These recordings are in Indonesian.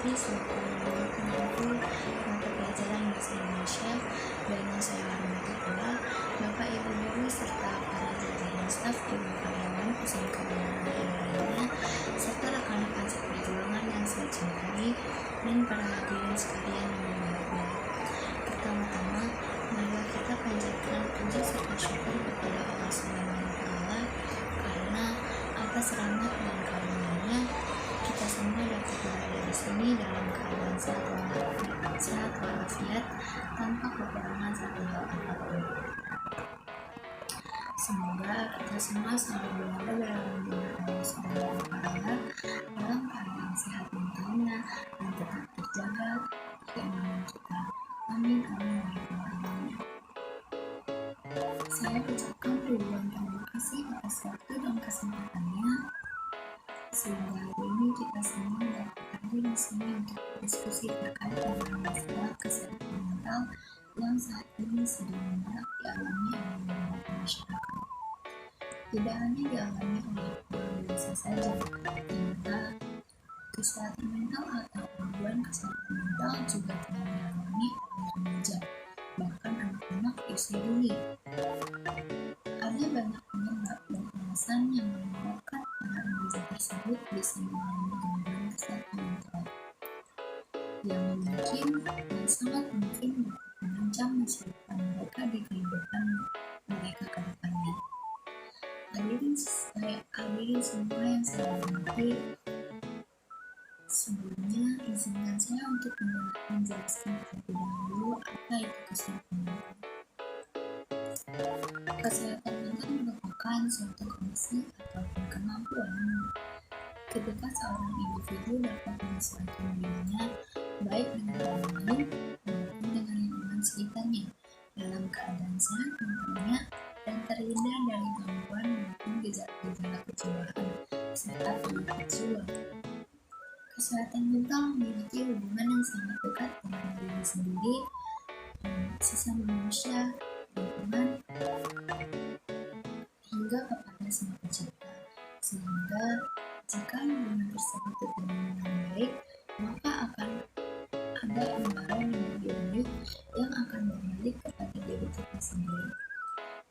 menghadapi suatu penyambung mata pelajaran bahasa Indonesia dan yang saya hormati pula Bapak Ibu Guru serta para jajaran staf Ibu karyawan SMK lainnya serta rekan-rekan seperjuangan yang saya cintai dan para hadirin sekalian yang berbahagia. Pertama-tama, marilah kita panjatkan puji serta syukur kepada Allah SWT karena atas rahmat dan karunia-Nya kita semua dapat berada di sini dalam keadaan sehat walafiat tanpa kekurangan satu hal apapun. Semoga kita semua selalu berada dalam lindungan Allah SWT dalam keadaan sehat mentalnya dan tetap terjaga keimanan kita. Amin amin ya rabbal alamin. Saya ucapkan ribuan terima kasih atas waktu dan kesempatannya sehingga hari ini kita semua dapat hadir di sini untuk berdiskusi terkait dengan masalah kesehatan mental yang saat ini sedang marak dialami oleh beberapa masyarakat. Tidak hanya dialami oleh orang biasa saja, ternyata kesehatan mental atau gangguan kesehatan mental juga telah dialami oleh remaja, bahkan anak-anak usia dini. Ada banyak penyebab dan alasan yang menyebabkan para remaja tersebut bisa mengalami gangguan kesehatan mental yang mungkin dan sangat mungkin mengancam masa depan mereka di kehidupan mereka ke depannya. Hadirin semua yang saya hormati, sebelumnya izinkan saya untuk menjelaskan terlebih dahulu apa itu kesehatan mental. Kesehatan mental merupakan suatu kondisi ataupun kemampuan ketika seorang individu dapat menyesuaikan dirinya baik dengan orang lain maupun dengan lingkungan sekitarnya dalam keadaan sehat mentalnya dan terhindar dari gangguan maupun gejala-gejala kejiwaan serta penyakit jiwa. Kesehatan mental memiliki hubungan yang sangat dekat dengan diri sendiri, sesama manusia, lingkungan, hingga kepada Sang Pencipta. Sehingga jika hubungan tersebut terjalin dengan baik, maka akan ada imbalan yang lebih baik yang akan berbalik kepada diri kita sendiri.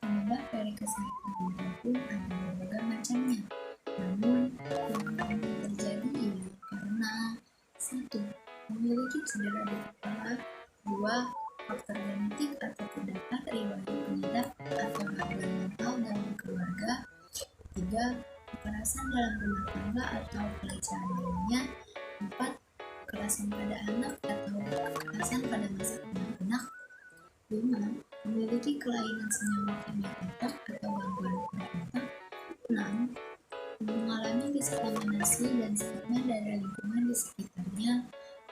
Penyebab dari kesehatan mental pun ada berbagai macamnya. Namun, yang umum terjadi ialah karena 1. Memiliki cedera di kepala, 2. Faktor genetik atau terdapat riwayat penyebab atau gangguan mental dalam keluarga, 3. Kekerasan dalam rumah tangga atau pelecehan lainnya, 4. Kekerasan pada anak atau kekerasan pada masa kanak-kanak, 5. Memiliki kelainan senyawa kimia otak atau gangguan pada otak, 6. Mengalami diskriminasi dan stigma dari lingkungan di sekitarnya,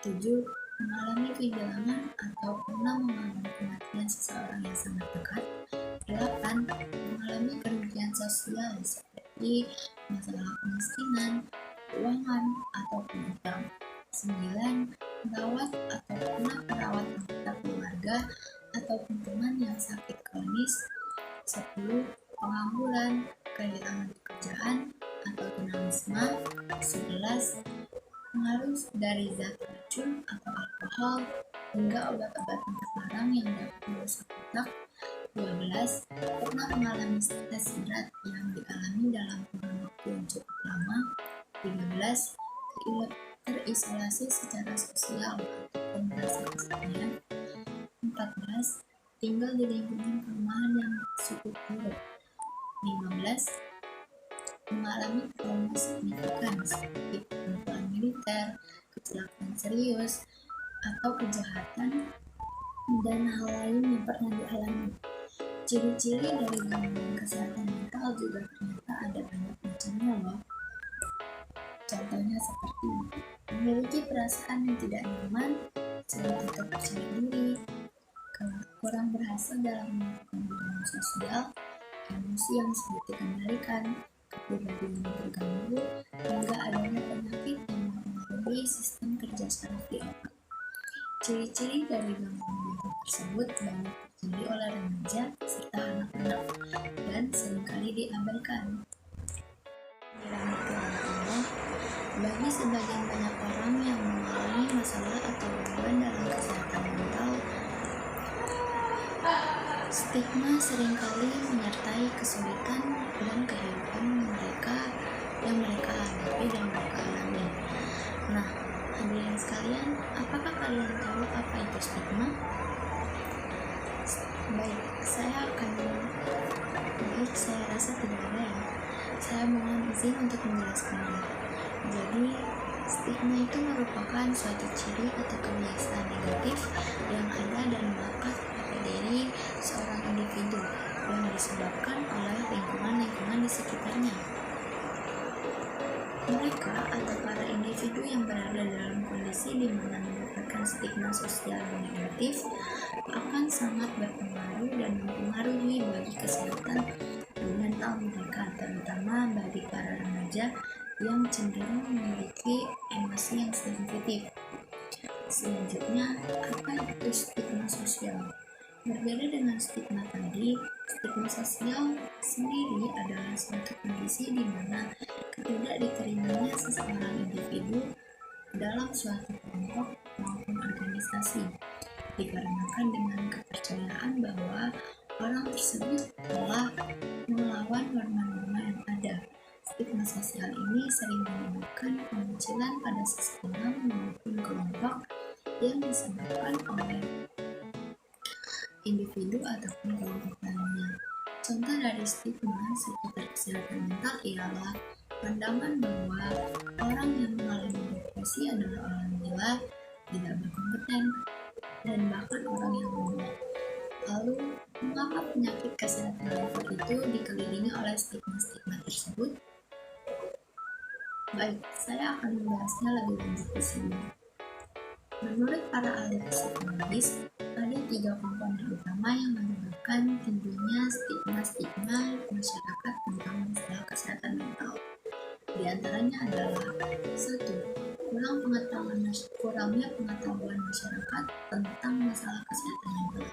7. Mengalami kehilangan atau pernah mengalami kematian seseorang yang sangat dekat, 8. Mengalami kerugian sosial seperti masalah kemiskinan, keuangan, ataupun utang, 9. Merawat atau pernah merawat anggota keluarga ataupun teman yang sakit kronis, 10. Pengangguran, kehilangan pekerjaan atau tunawisma, 11. Pengaruh dari zat racun atau alkohol hingga obat-obatan terlarang yang dapat merusak otak, 12. Pernah mengalami stres berat yang dialami dalam kurun waktu yang cukup lama, 13. Terisolasi secara sosial ataupun merasa kesepian, 14. Tinggal di lingkungan perumahan yang cukup buruk, 15. Mengalami trauma signifikan seperti pembunuhan militer, kecelakaan serius, atau kejahatan, dan hal lain yang pernah dialami. Ciri-ciri dari gangguan kesehatan mental juga ternyata ada banyak macamnya loh. Contohnya seperti memiliki perasaan yang tidak nyaman, sulit untuk percaya diri, kurang berhasil dalam melakukan hubungan sosial, emosi yang sulit dikendalikan, kepribadian yang terganggu, hingga adanya penyakit yang mempengaruhi sistem kerja saraf di otak. Ciri-ciri dari gangguan mental tersebut banyak terjadi oleh remaja serta anak-anak dan seringkali diabaikan. Dirahmati oleh Allah, Bagi sebagian banyak orang yang mengalami masalah atau gangguan dalam kesehatan mental, stigma seringkali menyertai kesulitan dan kehidupan yang mereka hadapi dan mereka alami. Nah, hadirin sekalian, apakah kalian tahu apa itu stigma? Baik, saya rasa tidak ada ya. Saya mohon izin untuk menjelaskannya. Jadi, stigma itu merupakan suatu ciri atau kebiasaan negatif yang ada dan melekat pada diri seorang individu yang disebabkan oleh lingkungan di sekitarnya. Mereka atau para individu yang berada dalam kondisi di mana mendapatkan stigma sosial yang negatif akan sangat berpengaruh dan mempengaruhi bagi kesehatan mental mereka, terutama bagi para remaja yang cenderung memiliki emosi yang sensitif. Selanjutnya, apa itu stigma sosial? Berbeda dengan stigma tadi, stigma sosial sendiri adalah suatu kondisi di mana tidak diterimanya seseorang individu dalam suatu kelompok maupun organisasi, dikarenakan dengan kepercayaan bahwa orang tersebut telah melawan norma-norma yang ada. Stigma sosial ini sering menyebabkan kemunculan pada seseorang maupun kelompok yang disebabkan oleh individu ataupun kelompok lainnya. Contoh dari stigma seputar kesehatan mental ialah pandangan bahwa orang yang mengalami depresi adalah orang gila, tidak berkompeten, dan bahkan orang yang bodoh. Lalu, mengapa penyakit kesehatan mental itu dikelilingi oleh stigma-stigma tersebut? Baik, saya akan membahasnya lebih lanjut di sini. Menurut para ahli psikologis, ada 3 komponen utama yang menyebabkan timbulnya stigma-stigma masyarakat tentang masalah kesehatan mental. Di antaranya adalah 1. Kurangnya pengetahuan masyarakat tentang masalah kesehatan mental.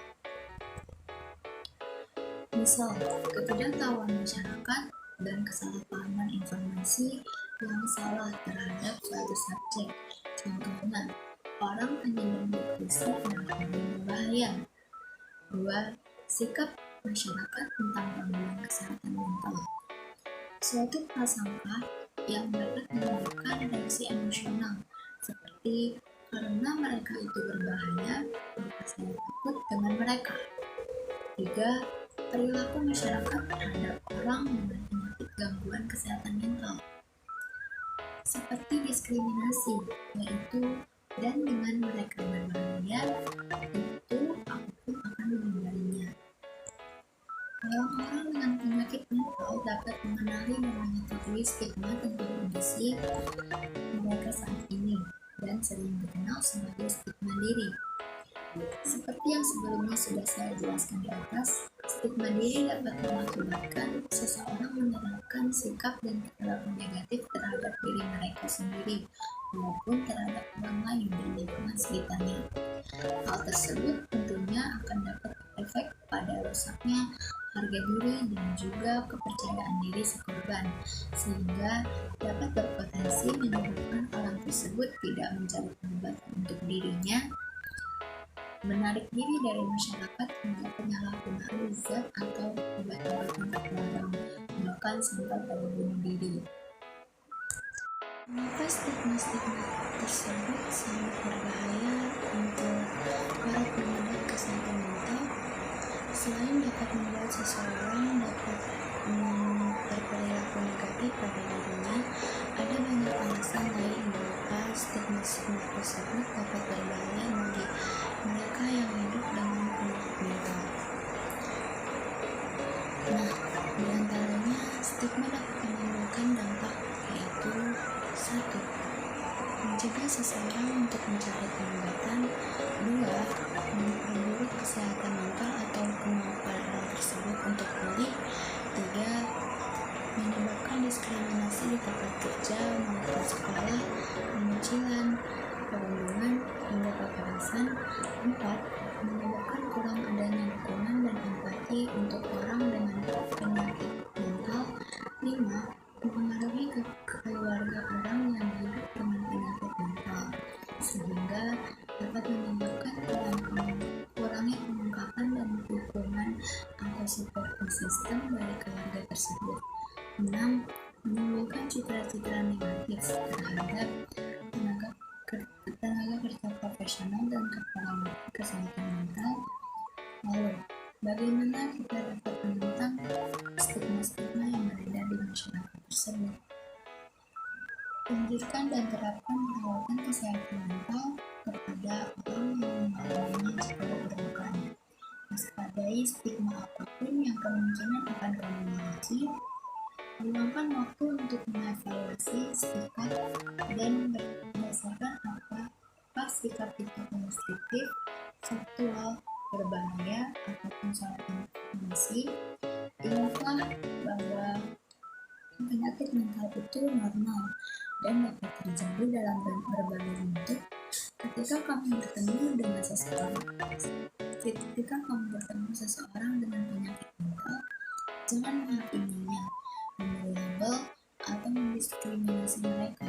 Misal, ketidaktahuan masyarakat dan kesalahpahaman informasi yang salah terhadap suatu subjek. Contohnya, orang penyandang depresi adalah orang yang berbahaya. 2. Sikap masyarakat tentang gangguan kesehatan mental. Suatu prasangka yang dapat menimbulkan reaksi emosional, seperti karena mereka itu berbahaya, maka saya takut dengan mereka. 3. Perilaku masyarakat terhadap orang dengan penyakit gangguan kesehatan mental, seperti diskriminasi, yaitu dan dengan mereka berbahaya, itu apapun akan menghindarinya. Orang-orang dengan penyakit mental dapat mengenali dan menyetujui stigma tentang kondisi mereka saat ini dan sering dikenal sebagai stigma diri. Seperti yang sebelumnya sudah saya jelaskan di atas, stigma diri dapat mengakibatkan seseorang menerapkan sikap dan perilaku negatif terhadap diri mereka sendiri maupun terhadap orang lain dan lingkungan sekitarnya. Hal tersebut tentunya akan dapat berefek pada rusaknya harga diri dan juga kepercayaan diri si korban, sehingga dapat berpotensi menyebabkan orang tersebut tidak mencari pengobatan untuk dirinya, menarik diri dari masyarakat hingga penyalahgunaan zat atau obat-obatan terlarang, bahkan sampai pada bunuh diri. Mengapa stigma-stigma tersebut sangat berbahaya untuk para pengguna kesehatan mental? Selain dapat membuat seseorang dapat berperilaku negatif pada dirinya, ada banyak alasan lain mengapa stigma-stigma tersebut dapat berbahaya bagi mereka yang hidup dengan penyakit mental. Nah, di antaranya stigma dapat menimbulkan dampak, yaitu 1. Mencegah seseorang untuk mencari pengobatan. 2. Memperburuk kesehatan mental atau kemampuan orang tersebut untuk pulih. 3. Menyebabkan diskriminasi di tempat kerja maupun sekolah, pengucilan, perundungan, hingga kekerasan. 4. Menyebabkan kurang adanya dukungan dan empati untuk orang dengan penyakit mental. 5. Mempengaruhi keluarga orang yang hidup atau support system dari keluarga tersebut. 6. Menimbulkan citra-citra negatif terhadap tenaga kerja profesional dan kepala kesehatan mental. Lalu, bagaimana kita dapat menentang stigma-stigma yang beredar di masyarakat tersebut? Anjurkan dan terapkan perawatan kesehatan mental kepada orang yang mengalaminya jika diperlukan. Waspadai stigma apapun yang kemungkinan akan kamu miliki. Luangkan waktu untuk mengevaluasi sikap dan berdasarkan apa sikap-sikap restriktif, faktual, berbahaya, ataupun salah informasi. Ingatlah bahwa penyakit mental itu normal dan dapat terjadi dalam berbagai bentuk. Ketika kamu bertemu seseorang dengan penyakit mental, jangan menghakiminya, memberi label, atau mendiskriminasi mereka.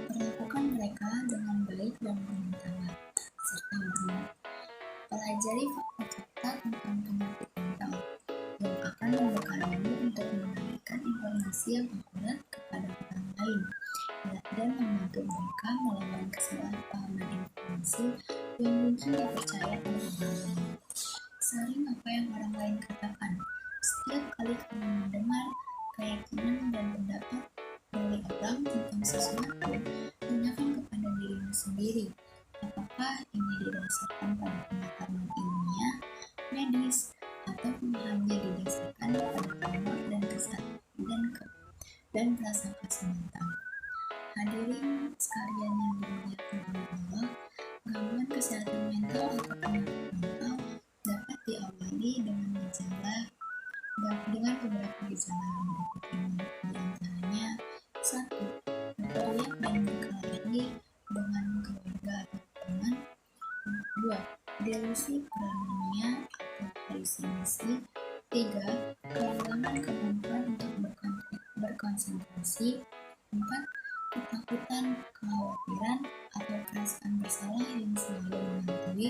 Perlakukan mereka dengan baik dan bermartabat, serta hormat. Pelajari fakta-fakta tentang penyakit mental yang akan membekalimu untuk memberikan informasi yang akurat kepada orang lain dan membantu mereka melawan kesalahpahaman informasi yang mungkin dipercaya oleh orang lain. Saring apa yang orang lain katakan. Setiap kali kamu mendengar keyakinan dan pendapat dari orang tentang sesuatu, tanyakan kepada dirimu sendiri, apakah ini didasarkan pada pengetahuan ilmiah, medis, atau hanya didasarkan pada rumor dan prasangka semata. Hadirin sekalian yang dimuliakan oleh Allah, gangguan kesehatan mental atau penyakit mental dapat diawali dengan beberapa gejala berikut ini. Di antaranya, 1. Berteriak dan berkelahi dengan keluarga atau teman. 2. Delusi, paranoia, atau halusinasi. 3. Kehilangan kemampuan untuk berkonsentrasi. 4. Ketakutan, kekhawatiran, atau perasaan bersalah yang selalu menghantui.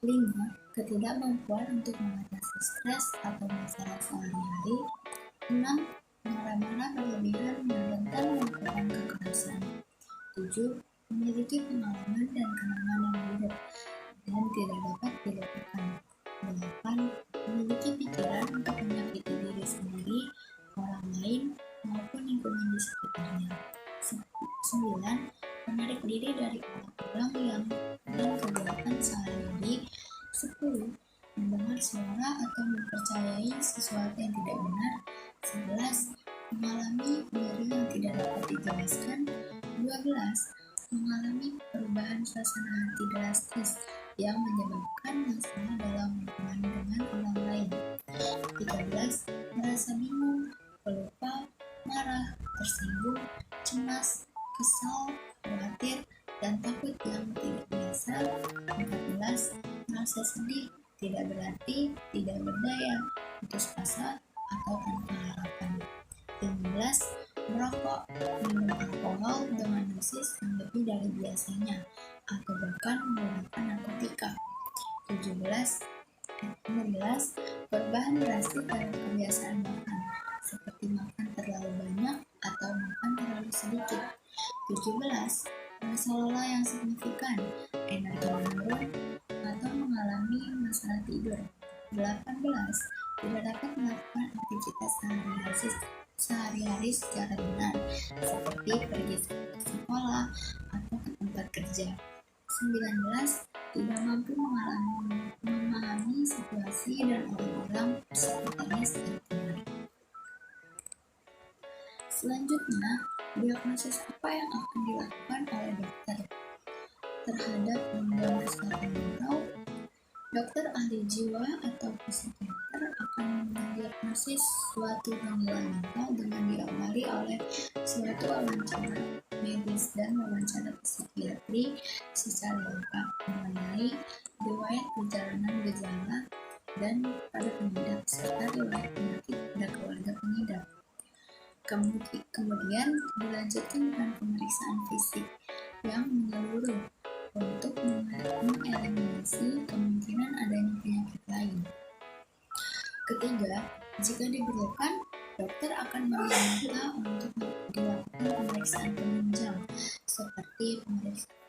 5. Ketidakmampuan untuk mengatasi stres atau masalah sehari-hari. 6. Marah-marah berlebihan dan rentan melakukan kekerasan. 7. Memiliki pengalaman dan kenangan yang buruk dan tidak dapat dilupakan. 8. Memiliki pikiran untuk menyakiti diri sendiri, orang lain, maupun lingkungan di sekitarnya. 9. Menarik diri dari orang-orang dan kegiatan sehari-hari. 10. Mendengar suara atau mempercayai sesuatu yang tidak benar. 11. Mengalami nyeri yang tidak dapat dijelaskan. 12. Mengalami perubahan suasana hati drastis yang menyebabkan masalah dalam hubungan dengan orang lain. 13. Merasa bingung, pelupa, marah, tersinggung, cemas, kesal, khawatir, dan takut yang tidak biasa. 14. Merasa sedih, tidak berarti, tidak berdaya, putus asa, atau tanpa harapan. 15. Merokok, minum alkohol dengan dosis yang lebih dari biasanya, atau bahkan menggunakan narkotika. 16. Perubahan drastis dalam kebiasaan makan, seperti makan terlalu banyak atau makan terlalu sedikit. 17. Merasa lelah yang signifikan, energi menurun, atau mengalami masalah tidur. 18. Tidak dapat melakukan aktivitas sehari-hari secara benar, seperti pergi ke sekolah atau ke tempat kerja. 19. Tidak mampu memahami situasi dan orang-orang sekitarnya secara benar. Selanjutnya, diagnosis apa yang akan dilakukan oleh dokter terhadap gangguan kesehatan mental? Dokter ahli jiwa atau psikiater akan mendiagnosis suatu gangguan mental dengan diawali oleh suatu wawancara medis dan wawancara psikiatri secara lengkap mengenai riwayat perjalanan gejala dan pada pengidap serta riwayat penyakit pada keluarga pengidap. Kemudian dilanjutkan dengan pemeriksaan fisik yang menyeluruh untuk mengeliminasi kemungkinan adanya penyakit lain ketiga, jika diperlukan, dokter akan meminta untuk dilakukan pemeriksaan penunjang seperti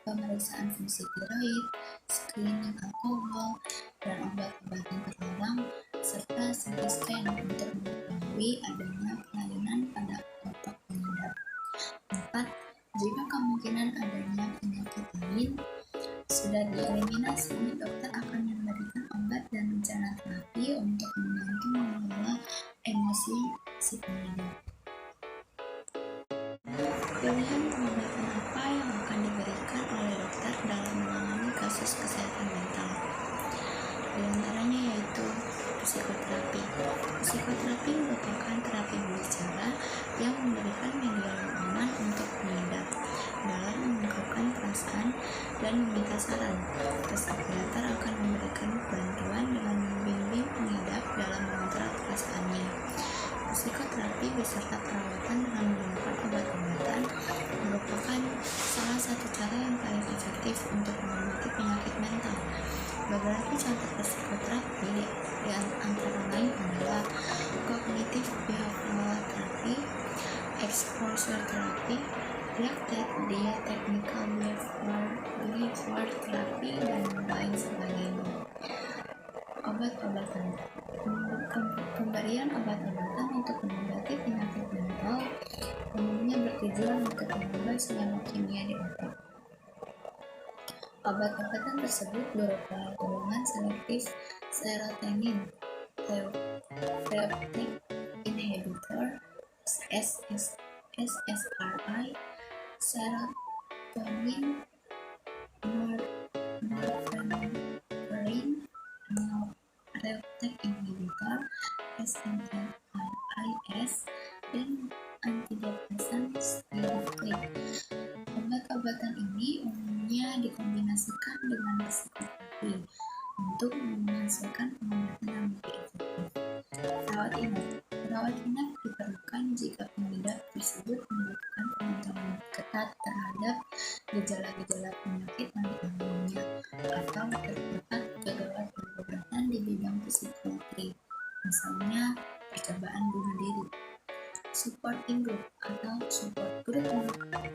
pemeriksaan fungsi tiroid, screening alkohol, dan obat-obatan terlarang, serta CT scan untuk mengetahui adanya kelainan pada otot pengidap. 4. Jika kemungkinan adanya penyakit lain sudah dieliminasi, dokter akan memberikan obat dan rencana terapi untuk membantu mengelola emosi si pengidap. Pilihan pengobatan apa yang akan diberikan oleh dokter dalam menangani kasus kesehatan mental? Di antaranya yaitu psikoterapi. Psikoterapi merupakan terapi berbicara yang memberikan media yang aman untuk pengidap dalam mengungkapkan perasaan dan meminta saran. Psikiater akan memberikan bantuan dengan membimbing pengidap dalam mengontrol perasaannya. Psikoterapi beserta perawatan dengan menggunakan obat-obatan merupakan salah satu cara yang paling efektif untuk mengobati penyakit mental. Beberapa contoh psikoterapi di antara lain adalah cognitive behavioral therapy, exposure therapy, technical behavior therapy, dan lain sebagainya. Obat-obatan. Pemberian obat-obatan untuk mengobati penyakit mental umumnya bertujuan untuk mengubah senyawa kimia di otak. Obat-obatan tersebut berupa golongan selektif serotonin therapeutic inhibitor SSRI, serotonin norepinephrine reuptake inhibitor SNRIs, dan antidepresan steroid. Obat-obatan ini umumnya dikombinasikan dengan psikoterapi untuk menghasilkan pengobatan yang lebih efektif. Rawat inap. Rawat inap diperlukan jika pengidap tersebut membutuhkan pemantauan ketat terhadap gejala-gejala penyakit yang dialaminya atau terdapat gangguan pengobatan di bidang psikiatri, misalnya percobaan bunuh diri. Supporting group atau support group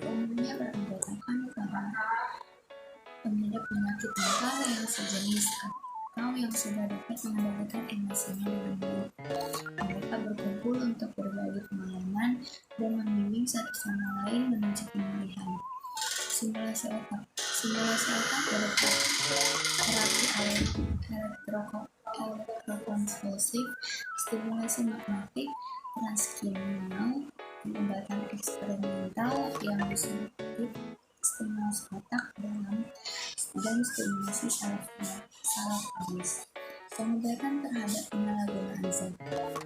umumnya beranggotakan para pengidap penyakit mental yang sejenis atau yang sudah dapat mengendalikan emosinya dengan baik. Mereka berkumpul untuk berbagi pengalaman dan membimbing satu sama lain menuju pemulihan. Simulasi otak. Simulasi otak berupa terapi elektrokonvulsif, stimulasi magnetik, transkimial, pengobatan eksperimental yang disebut stimulasi otak dalam, dan stimulasi saraf abis. Pengobatan terhadap penyalahgunaan zat.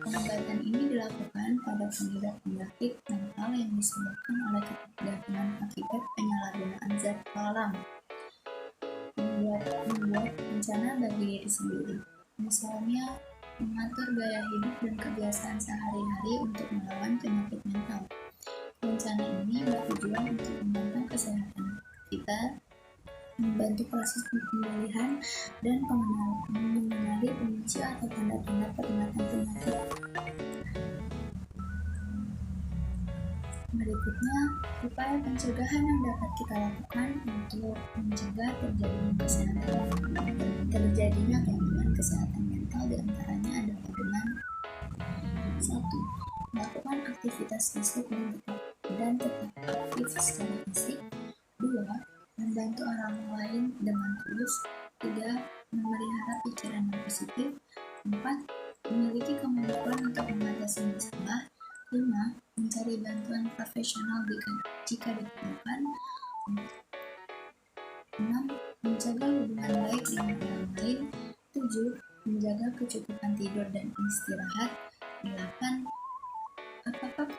Pengobatan ini dilakukan pada pengidap penyakit mental yang disebabkan oleh ketidaknyamanan akibat penyalahgunaan zat alam. Membuat rencana bagi diri sendiri, misalnya mengatur gaya hidup dan kebiasaan sehari-hari untuk melawan penyakit mental. Rencana ini bertujuan untuk membantu kesehatan kita, membantu proses pemulihan, dan mengenali pemicu atau tanda-tanda peringatan penyakit. Berikutnya, upaya pencegahan yang dapat kita lakukan untuk mencegah terjadinya gangguan kesehatan mental diantaranya adalah dengan 1. Melakukan aktivitas fisik dan tetap aktif secara fisik. 2. Membantu orang lain dengan tulus. 3. Memelihara pikiran yang positif. 4. Memiliki kemampuan untuk mengatasi masalah. 5. Mencari bantuan profesional jika diperlukan. 6. Menjaga hubungan baik dengan orang lain. 7. Menjaga kecukupan tidur dan istirahat. 8. Apakah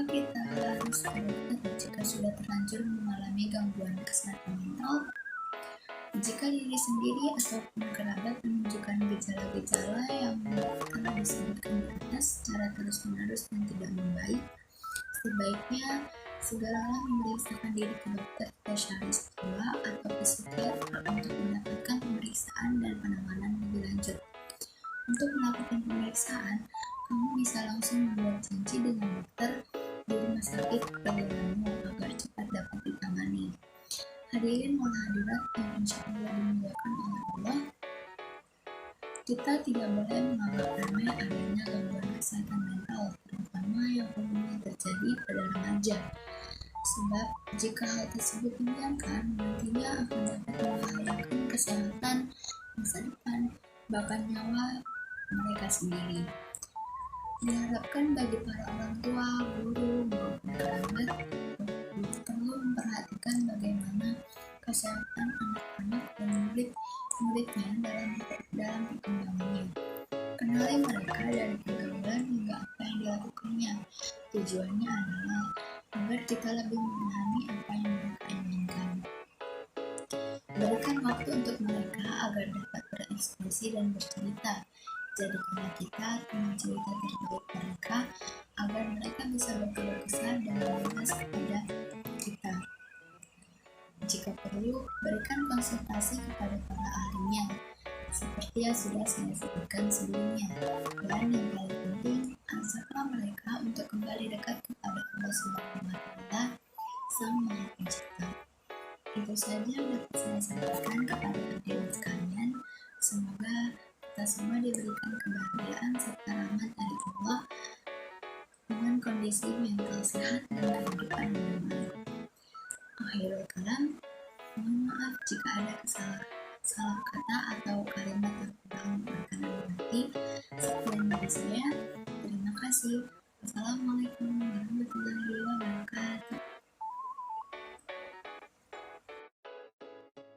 kita harus ke dokter jika sudah terlanjur mengalami gangguan kesehatan mental? Jika diri sendiri ataupun kerabat menunjukkan gejala-gejala yang telah disebutkan di atas secara terus-menerus dan tidak membaik, sebaiknya segeralah memeriksakan diri ke dokter spesialis jiwa atau psikiater untuk mendapatkan pemeriksaan dan penanganan lebih lanjut. Untuk pemeriksaan, kamu bisa langsung membuat janji dengan dokter di rumah sakit pilihanmu agar cepat dapat ditangani. Hadirin wal hadirat yang insya Allah dimuliakan oleh Allah, kita tidak boleh menganggap remeh adanya gangguan kesehatan mental, terutama yang umumnya terjadi pada remaja. Sebab jika hal tersebut dibiarkan, nantinya akan dapat membahayakan kesehatan masa depan, bahkan nyawa mereka sendiri. Diharapkan bagi para orang tua, guru, maupun kerabat perlu memperhatikan bagaimana kesehatan anak-anak dan murid-muridnya dalam perkembangannya. Kenali mereka dari pergaulan hingga apa yang dilakukannya. Tujuannya adalah agar kita lebih memahami apa yang mereka inginkan. Berikan waktu untuk mereka agar dapat berekspresi dan bercerita. Jadikanlah kita teman cerita terbaik mereka agar mereka bisa berkeluh kesah dengan bebas kepada kita. Jika perlu, berikan konsultasi kepada para ahlinya, seperti yang sudah saya sebutkan sebelumnya. Dan yang paling penting, ajaklah mereka untuk kembali dekat kepada Allah Subhanahu wa Ta'ala, Sang Maha Pencipta. Itu saja yang dapat saya sampaikan kepada hadirin sekalian. Semoga kita semua diberikan kebahagiaan serta rahmat dari Allah dengan kondisi mental sehat dan kehidupan yang baik. Akhirul kalam, mohon maaf jika ada salah kata atau kalimat yang kurang berkenan di hati. Sekian dari saya. Terima kasih. Wassalamualaikum warahmatullahi wabarakatuh.